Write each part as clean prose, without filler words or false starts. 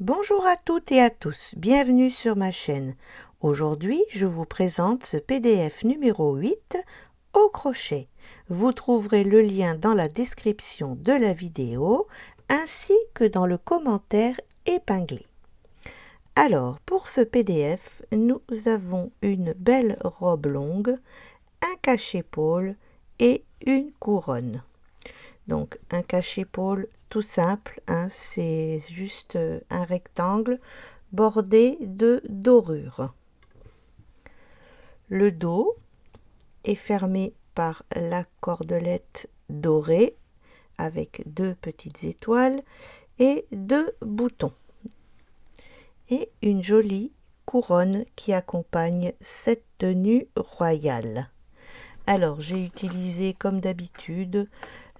Bonjour à toutes et à tous, bienvenue sur ma chaîne. Aujourd'hui, je vous présente ce PDF numéro 8 au crochet. Vous trouverez le lien dans la description de la vidéo ainsi que dans le commentaire épinglé. Alors, pour ce PDF, nous avons une belle robe longue, un cache-épaule et une couronne. Donc un cache-épaule tout simple, c'est juste un rectangle bordé de dorure. Le dos est fermé par la cordelette dorée avec deux petites étoiles et deux boutons. Et une jolie couronne qui accompagne cette tenue royale. Alors j'ai utilisé comme d'habitude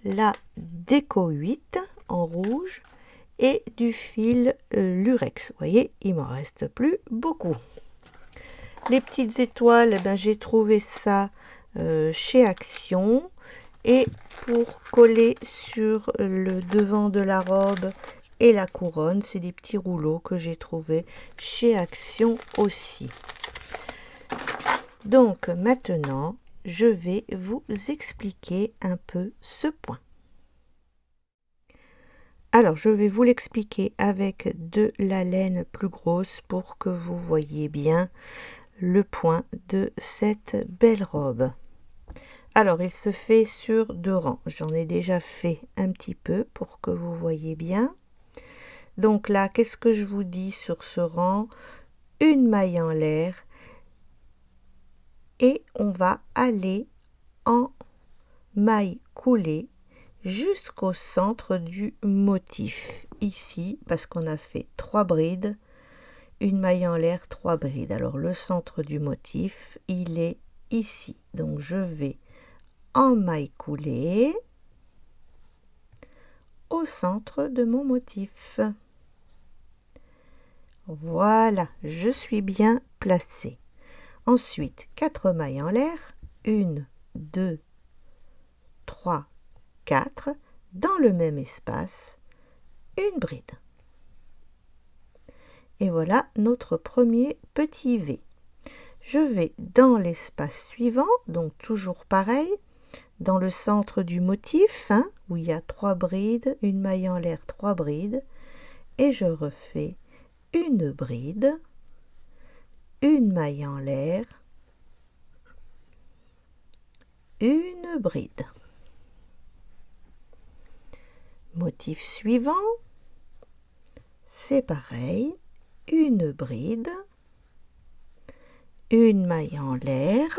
la Déco 8 en rouge et du fil lurex. Vous voyez, il m'en reste plus beaucoup. Les petites étoiles, j'ai trouvé ça chez Action, et pour coller sur le devant de la robe et la couronne, c'est des petits rouleaux que j'ai trouvé chez Action aussi. Donc maintenant, je vais vous expliquer un peu ce point. Alors, je vais vous l'expliquer avec de la laine plus grosse pour que vous voyez bien le point de cette belle robe. Alors, il se fait sur 2 rangs. J'en ai déjà fait un petit peu pour que vous voyez bien. Donc là, qu'est-ce que je vous dis sur ce rang? Une maille en l'air. Et on va aller en maille coulée jusqu'au centre du motif, ici, parce qu'on a fait 3 brides, une maille en l'air, 3 brides. Alors le centre du motif, il est ici. Donc je vais en maille coulée au centre de mon motif. Voilà, je suis bien placée. Ensuite, 4 mailles en l'air, 1, 2, 3, 4, dans le même espace, une bride. Et voilà notre premier petit V. Je vais dans l'espace suivant, donc toujours pareil, dans le centre du motif, où il y a 3 brides, une maille en l'air, 3 brides, et je refais une bride, une maille en l'air, une bride. Motif suivant, c'est pareil, une bride, une maille en l'air,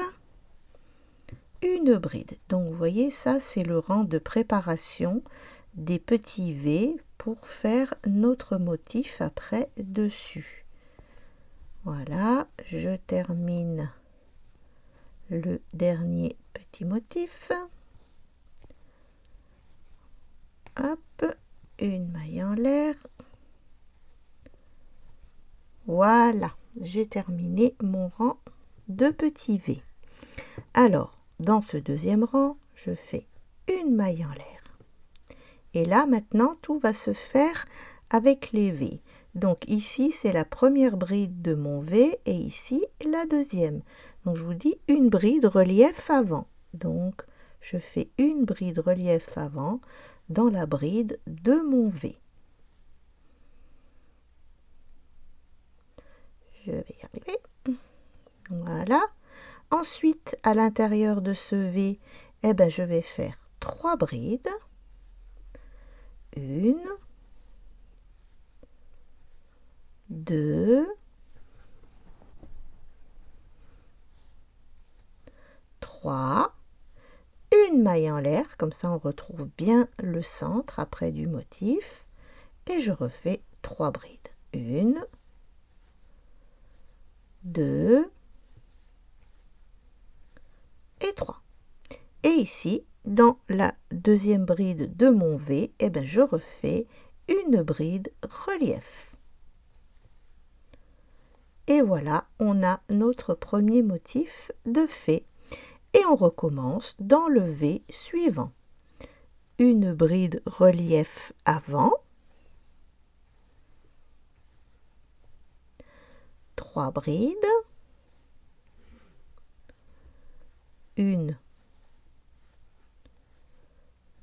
une bride. Donc vous voyez, ça c'est le rang de préparation des petits V pour faire notre motif après dessus. Voilà, je termine le dernier petit motif. Hop, une maille en l'air. Voilà, j'ai terminé mon rang de petits V. Alors, dans ce deuxième rang, je fais une maille en l'air. Et là, maintenant, tout va se faire avec les V. Donc ici, c'est la première bride de mon V et ici, la deuxième. Donc je vous dis une bride relief avant. Donc, je fais une bride relief avant dans la bride de mon V. Je vais y arriver. Voilà. Ensuite, à l'intérieur de ce V, je vais faire 3 brides. 1, 2, 3, une maille en l'air, comme ça on retrouve bien le centre après du motif, et je refais 3 brides. 1, 2 et 3. Et ici, dans la deuxième bride de mon V, je refais une bride relief. Et voilà, on a notre premier motif de fait. Et on recommence dans le V suivant. Une bride relief avant. 3 brides, 1,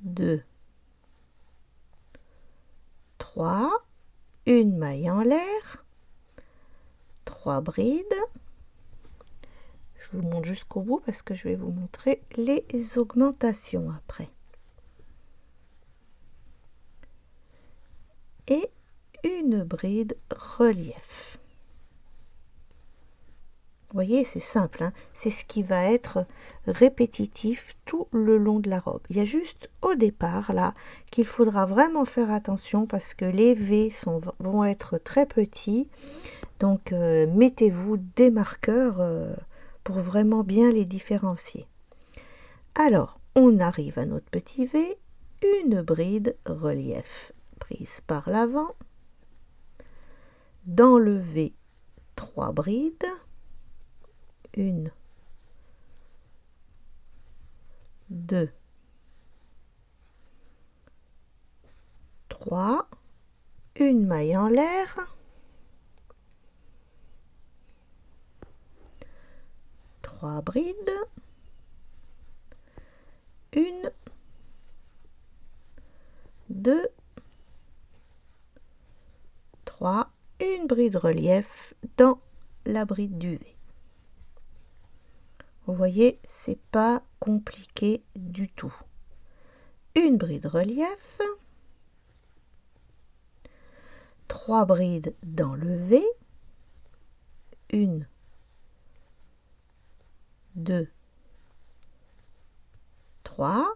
2, 3, une maille en l'air, 3 brides. Je vous montre jusqu'au bout parce que je vais vous montrer les augmentations après. Et une bride relief. Vous voyez, c'est simple, hein, c'est ce qui va être répétitif tout le long de la robe. Il y a juste au départ, là, qu'il faudra vraiment faire attention parce que les V vont être très petits. Donc, mettez-vous des marqueurs pour vraiment bien les différencier. Alors, on arrive à notre petit V, une bride relief prise par l'avant. Dans le V, 3 brides. 1, 2, 3, une maille en l'air, 3 brides, 1, 2, 3, une bride relief dans la bride du V. Vous voyez, c'est pas compliqué du tout. Une bride relief, 3 brides dans le V, 1, 2, 3,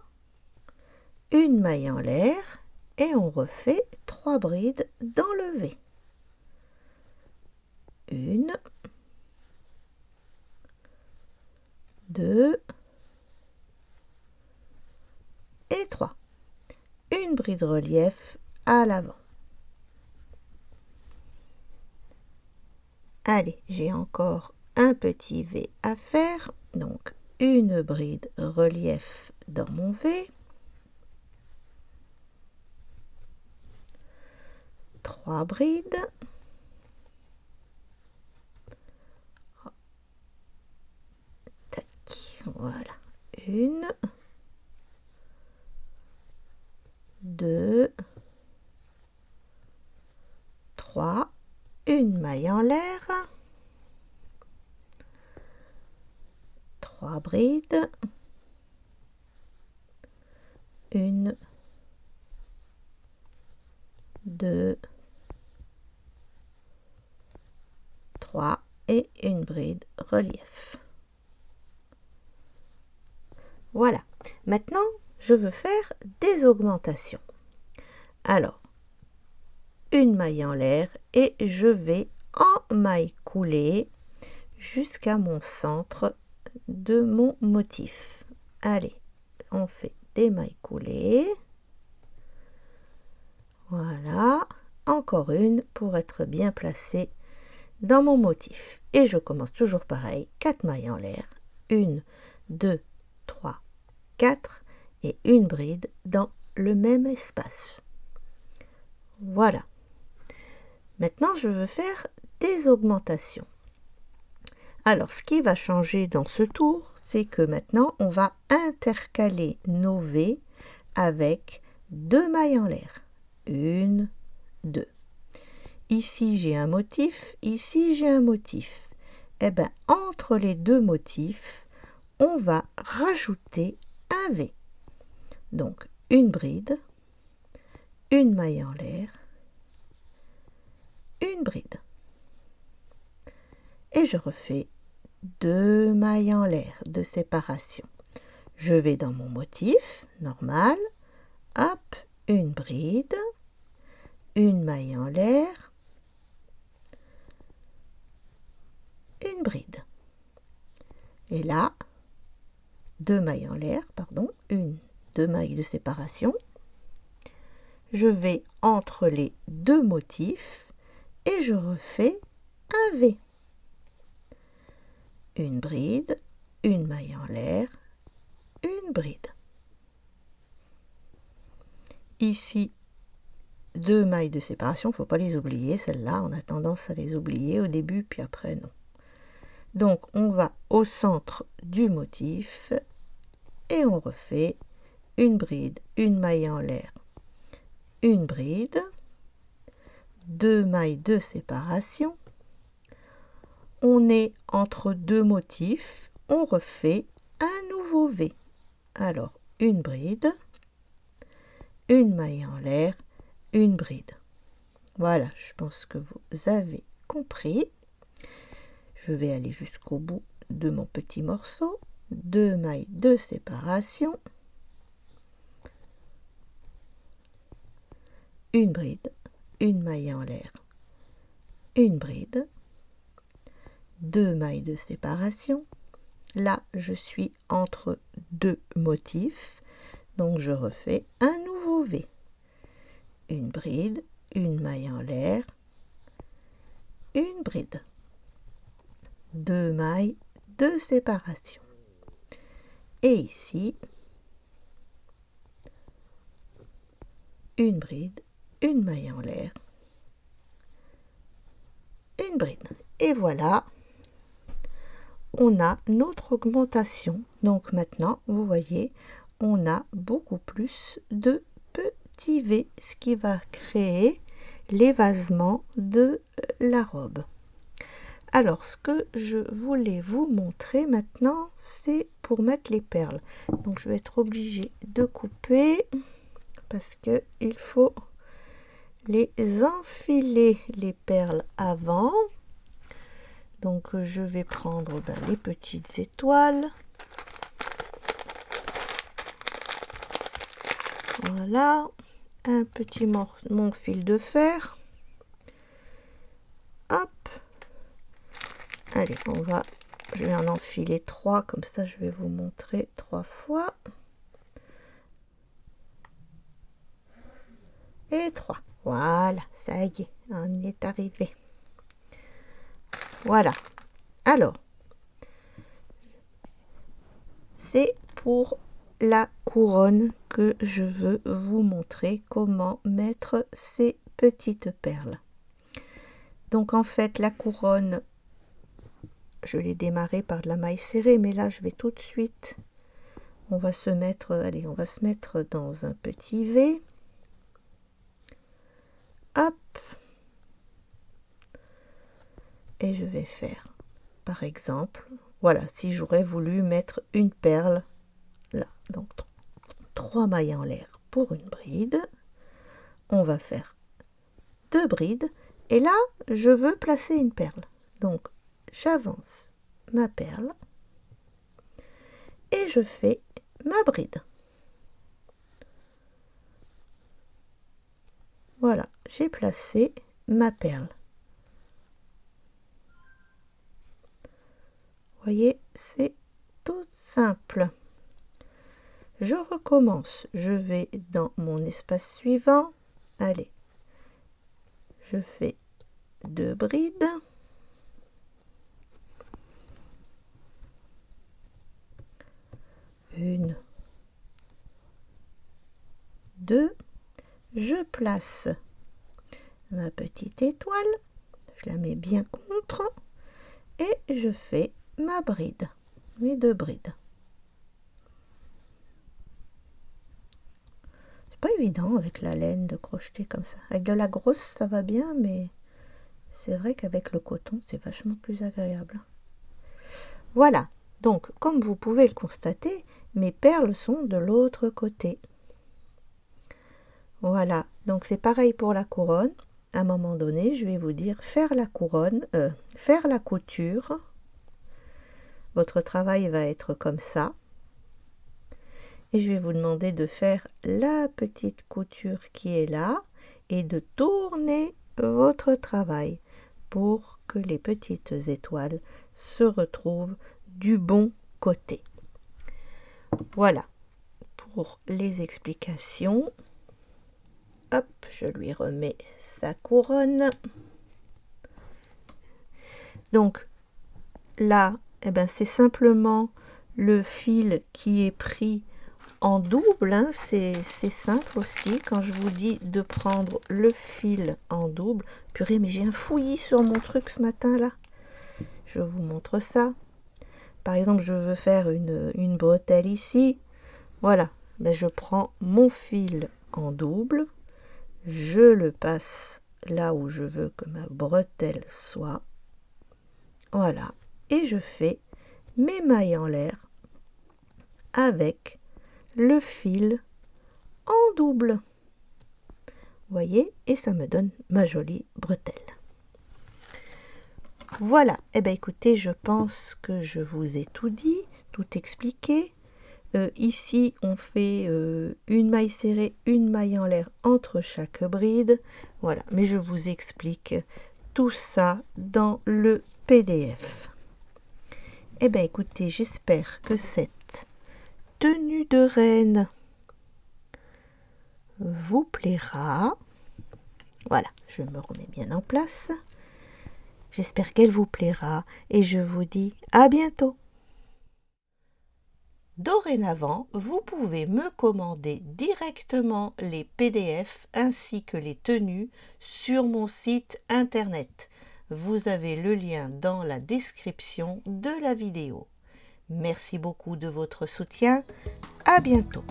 une maille en l'air et on refait 3 brides dans le V. 1, 2 et 3. Une bride relief à l'avant. Allez, j'ai encore un petit V à faire. Donc, une bride relief dans mon V. 3 brides. Tac, voilà. 1, 2, 3, une maille en l'air, 3 brides, 1, 2, 3 et une bride relief. Voilà. Maintenant, je veux faire des augmentations. Alors, une maille en l'air et je vais en maille coulée jusqu'à mon centre de mon motif. Allez, on fait des mailles coulées. Voilà, encore une pour être bien placée dans mon motif. Et je commence toujours pareil, 4 mailles en l'air, 1, 2, 3, 4 et une bride dans le même espace. Voilà. Maintenant, je veux faire des augmentations. Alors, ce qui va changer dans ce tour, c'est que maintenant, on va intercaler nos V avec 2 mailles en l'air. 1, 2. Ici, j'ai un motif, ici, j'ai un motif. Eh bien, entre les deux motifs, on va rajouter un V. Donc, une bride, une maille en l'air, une bride. Et je refais 2 mailles en l'air de séparation. Je vais dans mon motif normal, hop, une bride, une maille en l'air, une bride. Et là, 2 mailles en l'air, pardon, 2 mailles de séparation. Je vais entre les deux motifs et je refais un V. Une bride, une maille en l'air, une bride. Ici, 2 mailles de séparation, il ne faut pas les oublier, celles-là, on a tendance à les oublier au début, puis après non. Donc on va au centre du motif et on refait une bride, une maille en l'air, une bride, 2 mailles de séparation. On est entre 2 motifs, on refait un nouveau V. Alors une bride, une maille en l'air, une bride. Voilà, je pense que vous avez compris. Je vais aller jusqu'au bout de mon petit morceau. 2 mailles de séparation, une bride, une maille en l'air, une bride, 2 mailles de séparation. Là, je suis entre 2 motifs, donc je refais un nouveau V. Une bride, une maille en l'air, une bride, 2 mailles de séparation. Et ici, une bride, une maille en l'air, une bride. Et voilà, on a notre augmentation. Donc maintenant, vous voyez, on a beaucoup plus de petits V, ce qui va créer l'évasement de la robe. Alors, ce que je voulais vous montrer maintenant, c'est pour mettre les perles. Donc, je vais être obligée de couper parce que il faut les enfiler, les perles, avant. Donc, je vais prendre les petites étoiles. Voilà, un petit mon fil de fer. Hop. Allez, je vais en enfiler 3, comme ça je vais vous montrer 3 fois. Et 3. Voilà, ça y est, on y est arrivé. Voilà. Alors, c'est pour la couronne que je veux vous montrer comment mettre ces petites perles. Donc en fait, la couronne, je l'ai démarré par de la maille serrée, mais là je vais tout de suite, on va se mettre dans un petit V. Hop. Et je vais faire, par exemple, voilà, si j'aurais voulu mettre une perle là, donc 3 mailles en l'air pour une bride, on va faire 2 brides, et là je veux placer une perle, donc j'avance ma perle et je fais ma bride. Voilà, j'ai placé ma perle. Vous voyez, c'est tout simple. Je recommence, je vais dans mon espace suivant. Allez, je fais 2 brides. Une, 2. Je place ma petite étoile, je la mets bien contre et je fais ma bride, mes 2 brides. C'est pas évident avec la laine de crocheter comme ça. Avec de la grosse ça va bien, mais c'est vrai qu'avec le coton c'est vachement plus agréable. Voilà, donc comme vous pouvez le constater, mes perles sont de l'autre côté. Voilà, donc c'est pareil pour la couronne. À un moment donné, je vais vous dire faire la couronne, faire la couture. Votre travail va être comme ça. Et je vais vous demander de faire la petite couture qui est là et de tourner votre travail pour que les petites étoiles se retrouvent du bon côté. Voilà pour les explications. Hop, je lui remets sa couronne. Donc là, c'est simplement le fil qui est pris en double, hein, c'est simple aussi. Quand je vous dis de prendre le fil en double, purée, mais j'ai un fouillis sur mon truc ce matin là. Je vous montre ça. Par exemple, je veux faire une bretelle ici. Voilà, ben, je prends mon fil en double, je le passe là où je veux que ma bretelle soit. Voilà, et je fais mes mailles en l'air avec le fil en double. Vous voyez, et ça me donne ma jolie bretelle. Voilà, eh bien écoutez, je pense que je vous ai tout dit, tout expliqué. Ici, on fait une maille serrée, une maille en l'air entre chaque bride. Voilà, mais je vous explique tout ça dans le PDF. Eh bien écoutez, j'espère que cette tenue de reine vous plaira. Voilà, je me remets bien en place. J'espère qu'elle vous plaira et je vous dis à bientôt. Dorénavant, vous pouvez me commander directement les PDF ainsi que les tenues sur mon site internet. Vous avez le lien dans la description de la vidéo. Merci beaucoup de votre soutien. À bientôt.